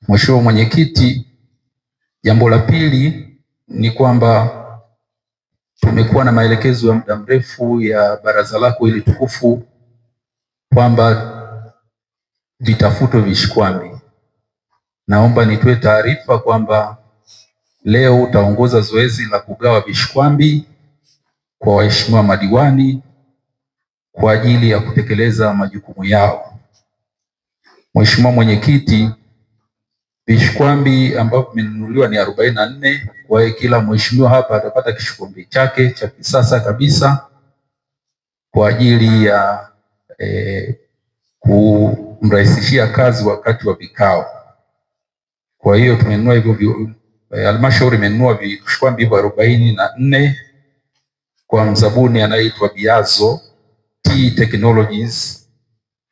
Mheshimiwa Mwenyekiti, jambo la pili ni kwamba tumekuwa na maelekezo ya muda mrefu ya baraza lako hili tukufu kwamba vitafutwe vishikwambi. Naomba nitoe taarifa kwamba leo utaongoza zoezi la kugawa vishikwambi kwa waheshimiwa madiwani kwa ajili ya kutekeleza majukumu yao. Mheshimiwa Mwenyekiti, vishikwambi ambavyo vimenunuliwa ni 44. Kwa hiyo kila mheshimiwa hapa atapata kishikwambi chake cha kisasa kabisa kwa ajili ya kumrahisishia kazi wakati wa vikao. Kwa hiyo tumenunua hivyo, halmashauri imenunua vishikwambi hivyo 44 kwa mzabuni anayeitwa Biazo T Technologies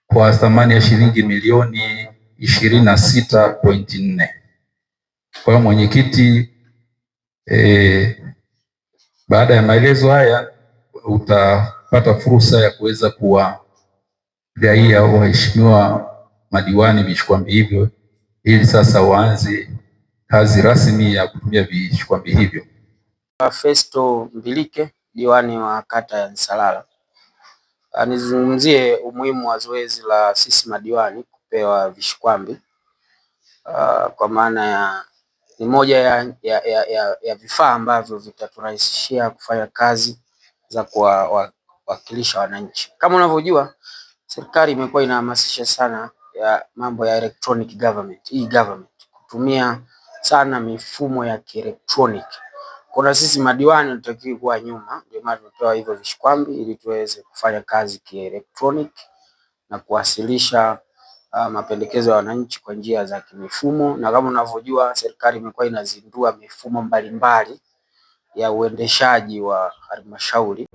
kwa thamani ya shilingi milioni 26.4. Kwa hiyo mwenyekiti, baada ya maelezo haya utapata fursa ya kuweza kuwagaia waheshimiwa madiwani vishikwambi hivyo ili sasa waanze kazi rasmi ya kutumia vishikwambi hivyo. Festo Mbilike, diwani wa kata ya Nsalala, nizungumzie umuhimu wa zoezi la sisi madiwani kupewa vishikwambi kwa maana ya ni moja ya vifaa ambavyo vitaturahisishia kufanya kazi za kuwakilisha wananchi. Kama unavyojua, serikali imekuwa inahamasisha sana ya mambo ya electronic government, e-government, kutumia sana mifumo ya kielektroniki. Kuna sisi madiwani tunatakiwa kuwa nyuma, ndio maana tunatoa hivyo vishikwambi ili tuweze kufanya kazi kielektroniki na kuwasilisha mapendekezo ya wananchi kwa njia za kimifumo. Na kama unavyojua, serikali imekuwa inazindua mifumo mbalimbali ya uendeshaji wa halmashauri.